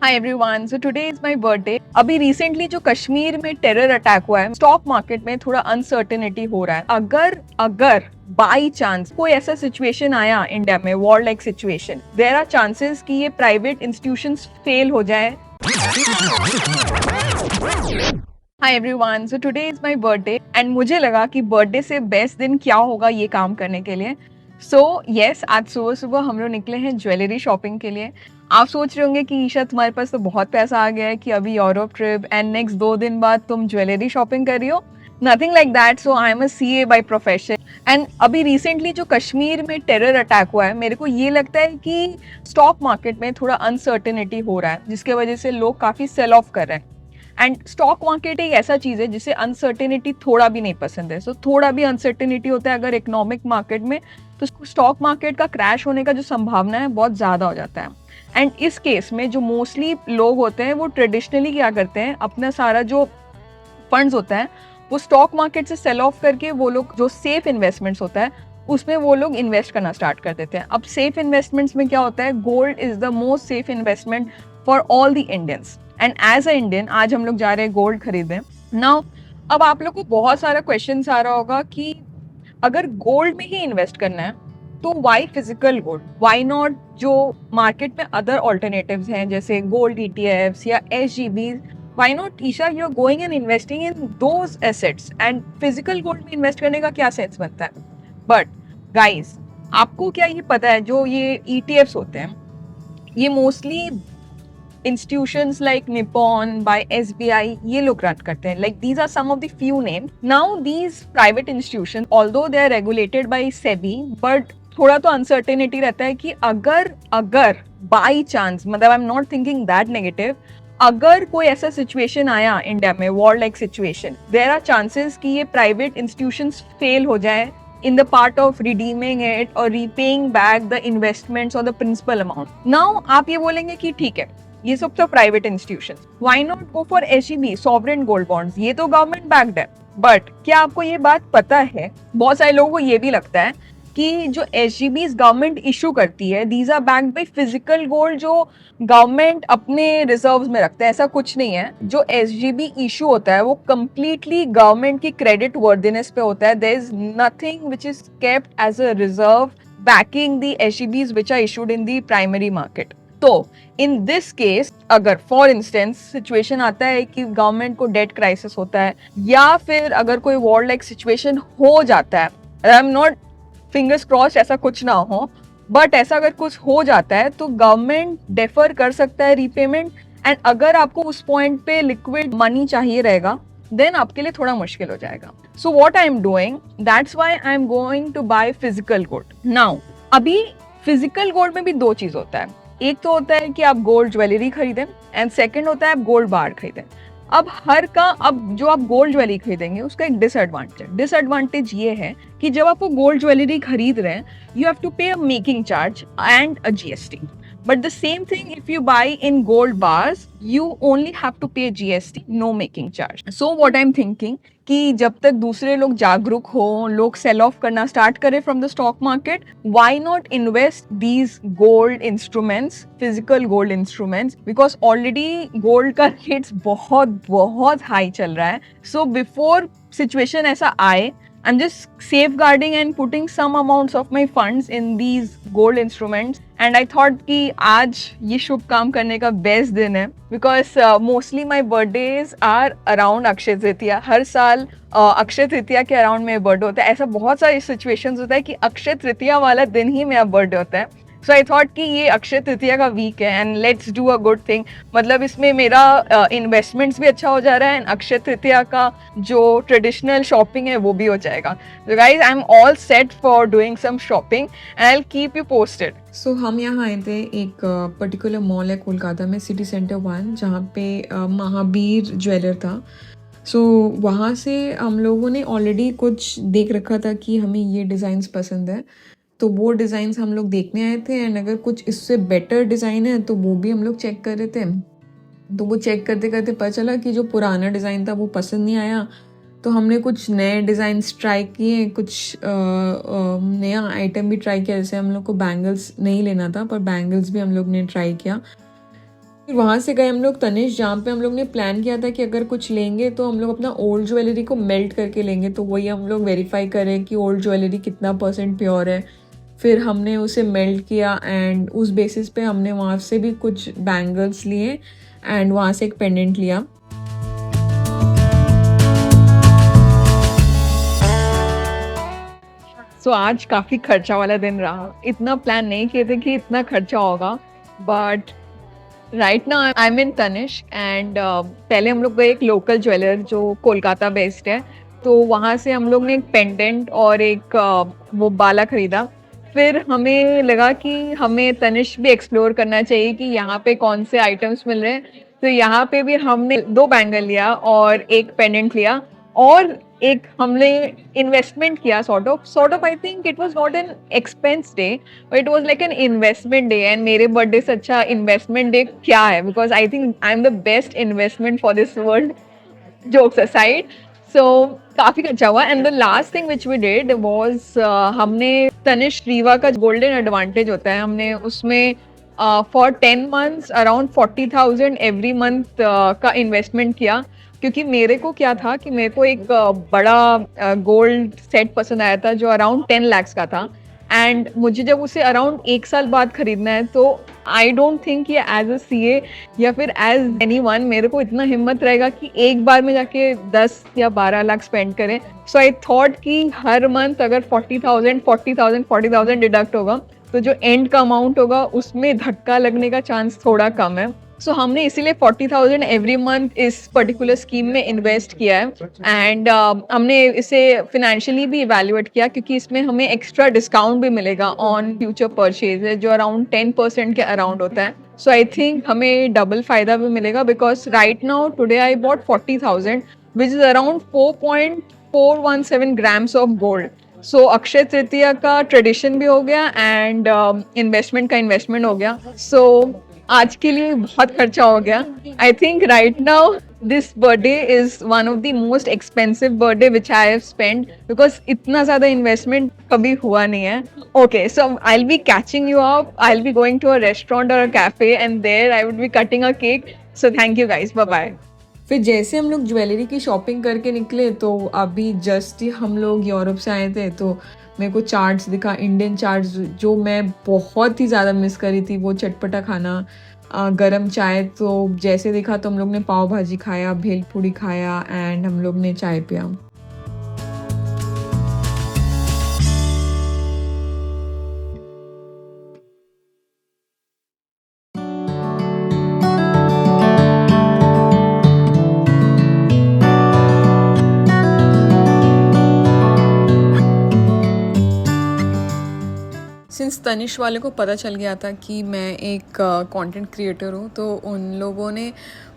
Hi everyone, so today is my birthday. अभी recently जो कश्मीर में टेरर अटैक हुआ है, स्टॉक मार्केट में थोड़ा अनसर्टेनिटी हो रहा है। अगर अगर बाई चांस कोई ऐसा सिचुएशन आया इंडिया में, war like situation, there are chances कि ये प्राइवेट इंस्टीट्यूशंस फेल हो जाए। Hi everyone, so today is my birthday and मुझे लगा कि बर्थडे से बेस्ट दिन क्या होगा ये काम करने के लिए। यस, आज सुबह सुबह हम लोग निकले हैं ज्वेलरी शॉपिंग के लिए। आप सोच रहे होंगे कि ईशा, तुम्हारे पास तो बहुत पैसा आ गया है कि अभी यूरोप ट्रिप एंड नेक्स्ट 2 दिन बाद तुम ज्वेलरी शॉपिंग कर रही हो। Nothing like that. So I am a CA by profession and अभी रिसेंटली जो कश्मीर में टेरर अटैक हुआ है, मेरे को ये लगता है कि स्टॉक मार्केट में थोड़ा अनसर्टेनिटी हो रहा है, जिसके वजह से लोग काफ़ी सेल ऑफ कर रहे हैं। एंड स्टॉक मार्केट एक ऐसा चीज है जिसे अनसर्टेनिटी थोड़ा भी नहीं पसंद है। थोड़ा भी अनसर्टेनिटी होता है अगर इकोनॉमिक मार्केट में, तो स्टॉक मार्केट का क्रैश होने का जो संभावना है बहुत ज्यादा हो जाता है। एंड इस केस में जो मोस्टली लोग होते हैं वो ट्रेडिशनली क्या करते हैं, अपना सारा जो फंड्स होता है वो स्टॉक मार्केट से सेल ऑफ करके वो लोग जो सेफ इन्वेस्टमेंट्स होता है उसमें वो लोग इन्वेस्ट करना स्टार्ट कर देते हैं। अब सेफ इन्वेस्टमेंट्स में क्या होता है, gold is the most safe investment for all the Indians. And as a Indian आज हम लोग जा रहे हैं गोल्ड खरीदने। नाउ अब आप लोग को बहुत सारा क्वेश्चन आ रहा होगा कि अगर गोल्ड में ही इन्वेस्ट करना है तो why physical gold, why not जो मार्केट में अदर ऑल्टरनेटिव्स हैं जैसे गोल्ड ईटीएफ्स या SGB. Why not Isha, you are going and investing in those assets and physical gold में इन्वेस्ट करने का क्या सेंस बनता है। बट गाइस, आपको क्या ये पता है, जो ये ईटीएफ्स होते हैं ये mostly institutions like Nippon by SBI ये लोग रन करते हैं। Like these are some of the few names. Now these private institutions, although they are regulated by SEBI, but थोड़ा तो अनसर्टेनिटी रहता है कि अगर अगर बाई चांस, मतलब I am not thinking that negative, अगर कोई ऐसा सिचुएशन आया इंडिया में, war like situation, there are chances कि ये प्राइवेट इंस्टीट्यूशंस फेल हो जाए in the part of redeeming it or repaying back the investments or the principal amount. Now आप ये बोलेंगे कि ठीक है, ये सब तो private institution, why not go for SGB, sovereign gold bonds, ये तो गवर्नमेंट बैक्ड है। बट क्या आपको ये बात पता है, बहुत सारे लोगों को ये भी लगता है कि जो एसजीबी गवर्नमेंट इशू करती है, these are backed by physical gold जो गवर्नमेंट अपने रिजर्व्स में रखते हैं। ऐसा कुछ नहीं है। जो एसजीबी इशू होता है वो कंप्लीटली गवर्नमेंट की क्रेडिट वर्दीनेस पे होता है। There is nothing which is kept as a reserve backing the SGBs which are issued in the primary market. तो इन दिस केस अगर फॉर इंस्टेंस सिचुएशन आता है कि गवर्नमेंट को डेट क्राइसिस होता है या फिर अगर कोई वॉर लाइक सिचुएशन हो जाता है, आई एम नॉट फिंगर्स क्रॉस्ड ऐसा कुछ ना हो, बट ऐसा अगर कुछ हो जाता है तो गवर्नमेंट डेफर कर सकता है रीपेमेंट। एंड अगर आपको उस पॉइंट पे लिक्विड मनी चाहिए रहेगा देन आपके लिए थोड़ा मुश्किल हो जाएगा। So what I am doing, that's why I am going to buy physical gold. Now अभी फिजिकल गोल्ड में भी दो चीज होता है। एक तो होता है कि आप गोल्ड ज्वेलरी खरीदें एंड सेकंड होता है आप गोल्ड बार खरीदें। अब जो आप गोल्ड ज्वेलरी खरीदेंगे उसका एक डिसएडवांटेज ये है कि जब आप वो गोल्ड ज्वेलरी खरीद रहे हैं you have to pay a making charge and a GST. But the same thing if you buy in gold bars you only have to pay GST, no making charge. So what I am thinking कि जब तक दूसरे लोग जागरूक हो, लोग sell off करना start करें from the stock market, why not invest these gold instruments, physical gold instruments, because already gold का रेट्स बहुत बहुत हाई चल रहा है। सो बिफोर सिचुएशन ऐसा आए, I'm just safeguarding and putting some amounts of my funds in these gold instruments. And I thought कि आज ये शुभ काम करने का बेस्ट दिन है because mostly my birthdays are around Akshaya Tritiya. हर साल अक्षय तृतीया के अराउंड मेरा बर्थडे होता है। ऐसा बहुत सारी सिचुएशंस होता है कि अक्षय तृतीया वाला दिन ही मेरा बर्थडे होता है। सो आई थॉट कि ये अक्षय तृतीया का वीक है and let's do a good thing. मतलब इसमें मेरा इन्वेस्टमेंट्स भी अच्छा हो जा रहा है एंड अक्षय तृतीया का जो ट्रेडिशनल शॉपिंग है वो भी हो जाएगा। So guys, I am all set for doing some shopping and I will keep you posted. So हम यहाँ आए थे, एक पर्टिकुलर मॉल है कोलकाता में, सिटी सेंटर 1, जहाँ पे महावीर ज्वेलर था। सो वहाँ से हम लोगों ने ऑलरेडी कुछ देख रखा था कि हमें ये डिज़ाइंस पसंद है, तो वो डिज़ाइंस हम लोग देखने आए थे। एंड अगर कुछ इससे बेटर डिज़ाइन है तो वो भी हम लोग चेक कर रहे थे। तो वो चेक करते करते पता चला कि जो पुराना डिज़ाइन था वो पसंद नहीं आया। तो हमने कुछ नए डिज़ाइंस ट्राई किए, कुछ नया आइटम भी ट्राई किया। जैसे हम लोग को बैंगल्स नहीं लेना था पर बैंगल्स भी हम लोग ने ट्राई किया। फिर वहाँ से गए हम लोग तनिष्क, जहाँ पे हम लोग ने प्लान किया था कि अगर कुछ लेंगे तो हम लोग अपना ओल्ड ज्वेलरी को मेल्ट करके लेंगे, तो वही हम लोग वेरीफाई करें कि ओल्ड ज्वेलरी कितना % प्योर है। फिर हमने उसे मेल्ट किया एंड उस बेसिस पे हमने वहाँ से भी कुछ बैंगल्स लिए एंड वहाँ से एक पेंडेंट लिया। सो आज काफ़ी खर्चा वाला दिन रहा। इतना प्लान नहीं किए थे कि इतना खर्चा होगा, but right now I am in Tanishq and पहले हम लोग गए एक लोकल ज्वेलर जो कोलकाता बेस्ड है, तो वहाँ से हम लोग ने एक पेंडेंट और एक वो बाला खरीदा। फिर हमें लगा कि हमें तनिष्क भी एक्सप्लोर करना चाहिए कि यहाँ पे कौन से आइटम्स मिल रहे हैं, तो यहाँ पे भी हमने 2 बैंगल लिया और एक पेंडेंट लिया और एक हमने इन्वेस्टमेंट किया sort of I think it was not an expense day, but it was like an investment day. And मेरे बर्थडे से अच्छा इन्वेस्टमेंट डे क्या है, because I think I am the best investment for this world, jokes aside. So काफ़ी अच्छा हुआ and the last thing which we did was हमने तनिष्क रीवा का गोल्डन एडवांटेज होता है, हमने उसमें for 10 months around 40,000 every month का इन्वेस्टमेंट किया। क्योंकि मेरे को क्या था कि मेरे को एक बड़ा गोल्ड सेट पसंद आया था जो अराउंड 10 lakhs का था, एंड मुझे जब उसे अराउंड 1 साल बाद खरीदना है, तो आई डोंट थिंक ये एज अ सीए या फिर एज एनीवन मेरे को इतना हिम्मत रहेगा कि एक बार में जाके 10 या 12 लाख स्पेंड करें। सो आई थॉट कि हर मंथ अगर 40,000 डिडक्ट होगा, तो जो एंड का अमाउंट होगा उसमें धक्का लगने का चांस थोड़ा कम है। सो हमने इसीलिए 40,000 एवरी मंथ इस पर्टिकुलर स्कीम में इन्वेस्ट किया है एंड हमने इसे फिनेंशियली भी इवैल्यूएट किया, क्योंकि इसमें हमें एक्स्ट्रा डिस्काउंट भी मिलेगा ऑन फ्यूचर परचेज जो अराउंड 10% के अराउंड होता है। सो आई थिंक हमें डबल फायदा भी मिलेगा, because right now today I bought 40,000 which is around 4.417 grams of gold. So Akshaya Tritiya का ट्रेडिशन भी हो गया एंड इन्वेस्टमेंट का इन्वेस्टमेंट हो गया। सो आज के लिए बहुत खर्चा हो गया। I think right now this birthday is one of the most expensive birthday which I have spend, because इतना ज़्यादा इन्वेस्टमेंट कभी हुआ नहीं है। Okay, so I will be catching you up, I will be going to a restaurant और a cafe and there I would be cutting a cake. So thank you guys, bye bye. फिर जैसे हम लोग jewellery की shopping करके निकले, तो अभी जस्ट ही हम लोग यूरोप से आए थे, तो मेरे को चाट्स दिखा, इंडियन चाट्स जो मैं बहुत ही ज़्यादा मिस करी थी, वो चटपटा खाना, गरम चाय। तो जैसे देखा तो हम लोग ने पाव भाजी खाया, भेल पूड़ी खाया एंड हम लोग ने चाय पिया। सिंस तनिष्क वाले को पता चल गया था कि मैं एक कंटेंट क्रिएटर हूँ, तो उन लोगों ने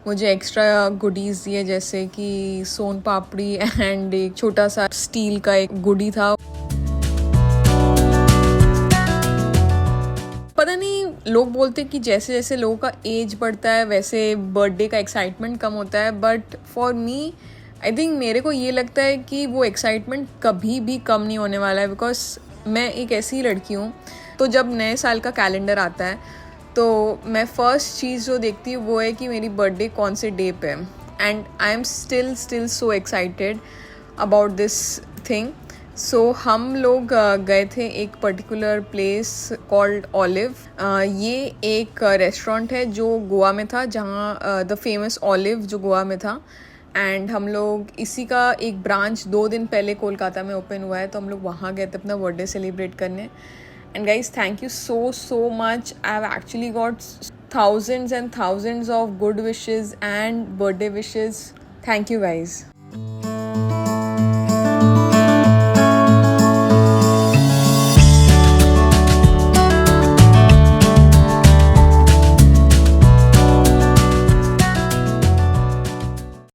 मुझे एक्स्ट्रा गुडीज़ दिए, जैसे कि सोन पापड़ी एंड एक छोटा सा स्टील का एक गुडी था। पता नहीं, लोग बोलते कि जैसे जैसे लोगों का एज बढ़ता है वैसे बर्थडे का एक्साइटमेंट कम होता है, but for me I think मेरे को ये लगता है कि वो एक्साइटमेंट कभी भी कम नहीं होने वाला है, बिकॉज मैं एक ऐसी लड़की हूँ, तो जब नए साल का कैलेंडर आता है तो मैं फर्स्ट चीज़ जो देखती हूँ वो है कि मेरी बर्थडे कौन से डे पे है, and I am still so excited about this thing. So हम लोग गए थे एक पर्टिकुलर प्लेस कॉल्ड ऑलिव। ये एक रेस्टोरेंट है जो गोवा में था, जहाँ द फेमस ऑलिव जो गोवा में था, एंड हम लोग इसी का एक ब्रांच 2 दिन पहले कोलकाता में ओपन हुआ है, तो हम लोग वहाँ गए थे अपना बर्थडे सेलिब्रेट करने। And guys, thank you so much. I have actually got thousands and thousands of good wishes and birthday wishes. Thank you guys.